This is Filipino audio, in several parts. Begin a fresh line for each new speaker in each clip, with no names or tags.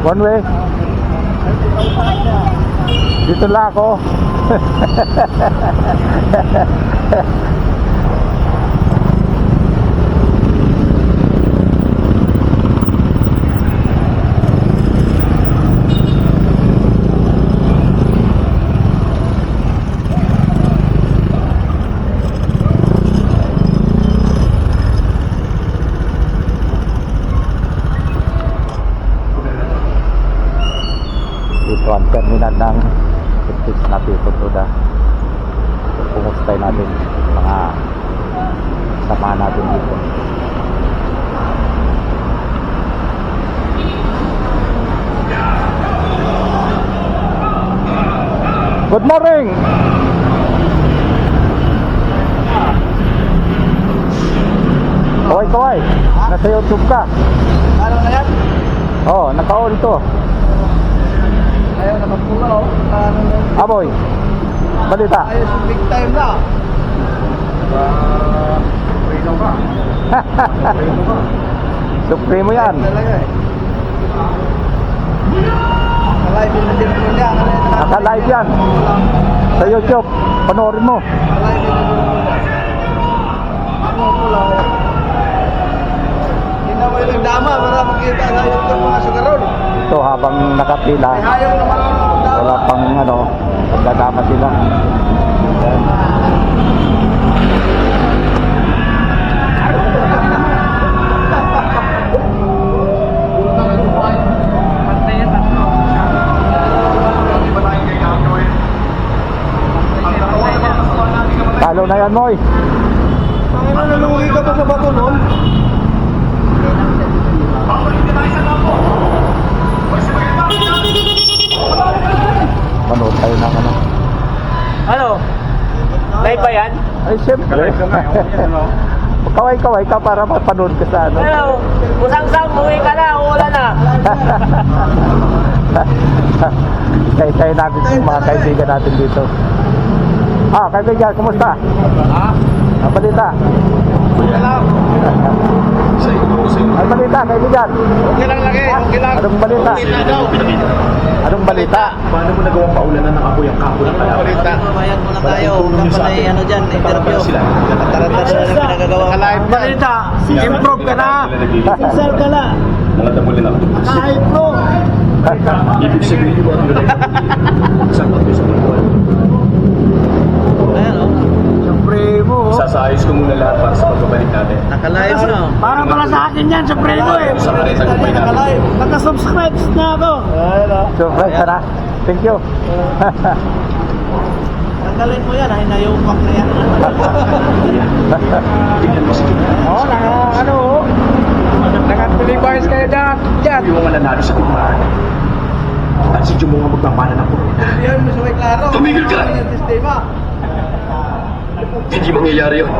One way. Dito lang ako. Dito ang terminal ng Pipis na Pipotoda. Pumustay natin mga samahan natin dito. Good morning! Kaway, nasa YouTube ka.
Ano na yan?
Oo, naka-on to.
Ayaw na magpula oh.
Aboy, balita.
Ayos, big time na. Prino ka. Prino ka.
Supremo yan.
Talaga eh. Naka-live yun na din po niya.
Naka-live yan. Sa YouTube, panoorin mo.
Naka-live yun na din po niya. Ano pula oh. Hindi na mo yung nagdama para makita sa YouTube mga sugarol.
Ito habang nakapila,
Ay ayaw naman ako magdama.
wala pang ano, magdadama sila. Talo na yan, Moy.
Ano, nalugi ka pa sa bato nun?
Manood tayo ng ano.
Ano? Live ba yan?
Ay, siyempre. Kaway-kaway ka para mapanood ka sa ano.
Ano? Usang-sang, umuwi ka na, wala na.
Kaya natin yung mga kaibigan natin dito. Ah, kaibigan, kumusta?
Ha?
Ang balita.
Okay lang.
Ang balita, kaibigan.
Okay lang lagi. Okay lang.
Anong balita?
Balita daw.
Anong balita?
Paano mo nagawang paulanan ng apoy ang kapo ng kalaban?
Balita.
Bayan muna tayo. Huwag kang panay ano dyan, interview. Tarantado na ng pinagagawa.
Naka-live na.
Balita, improve ka na.
Sir ka na.
Nangatamulin ako.
Naka-improve.
Ibig sabihin ko ang ganun. Saan ko sa mga
Ayan o.
Supremo.
Sasayos ko muna lahat para sa pagbabalik natin.
Naka-live no.
Parang pala sa akin yan, Supremo eh.
Sa karin sa gupay natin.
Naka-live.
Naka-subscribe na ako.
So, right, sana. Thank you.
Tanggalin mo yan. Ay, nayupak na yan.
Tingnan mo si Jumbo.
Oo, ano oh. Naka-Philippines kayo dyan.
Hindi mo mananalo sa tigmaan. At si Jumbo nga magpapana ng puro.
Yan mo sa may klaro.
Tumigil ka!
Ang sistema.
Hindi mangyayari yun.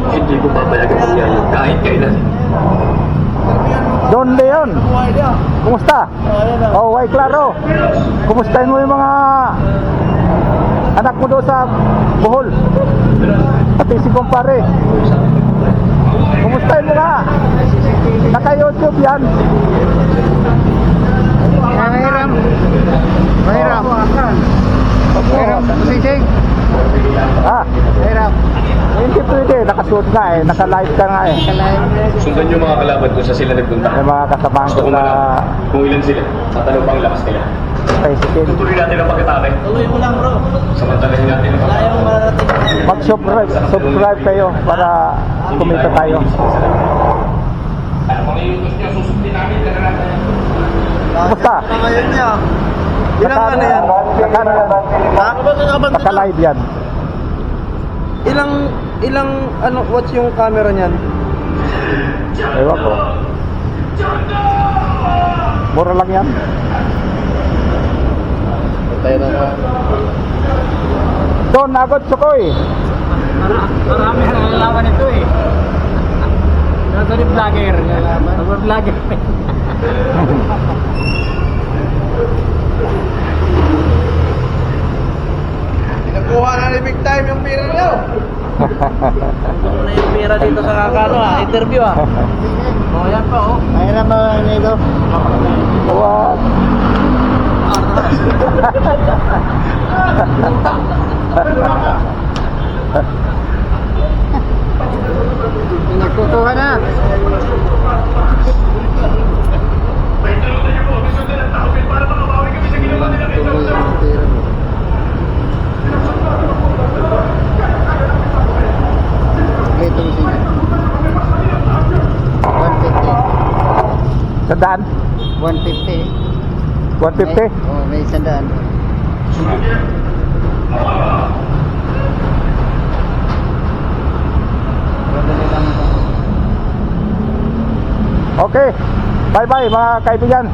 Hindi ko papayagan mangyayari yun kahit kailan.
Don Leon,
Buhay niya.
kumusta? Oh, way klaro. Kumustahin mo yung mga anak mo doon sa Bohol? Pati si kumpare. Kumustahin mo nga? Naka-YouTube yan.
Mahiram. Mahiram. Mahiram. Sisig.
Ah,
Mahiram.
hindi pwede. Nakasuot nga eh. Naka-live ka nga eh.
Sundan yung mga kalaban ko sa sila nagpunta.
Yung mga kasamahan
Gusto
ko
ko
na
malaman kung ilan sila. Sa tanong pang lakas nila.
bicycle.
Tutuloy natin ang pagkatake.
Tuloy mo lang bro.
Samantalahin natin ang
Wala yung mararating.
Mag-subscribe kayo para kumita tayo. Kumusta?
Ngayon niya. Ilang ano yan?
Naka-live yan.
Ilang ano, what's yung camera niyan?
Ewan ko. Mura lang yan.
Tayo na nga.
Don, agad sukoy.
Marami ang nalalaman ito eh. Ito ni vlogger. Vlogger.
Nakuha na ni big time yung pira niyo.
Ano na yung pera dito sa kakano interview Oh, yan pa oh.
Mayroon ba nito?
What?
Nagkukuha na. Ito sila. 150.
Sandaan?
150.
150?
Oh, may sandaan.
Okay. Bye-bye mga kaibigan.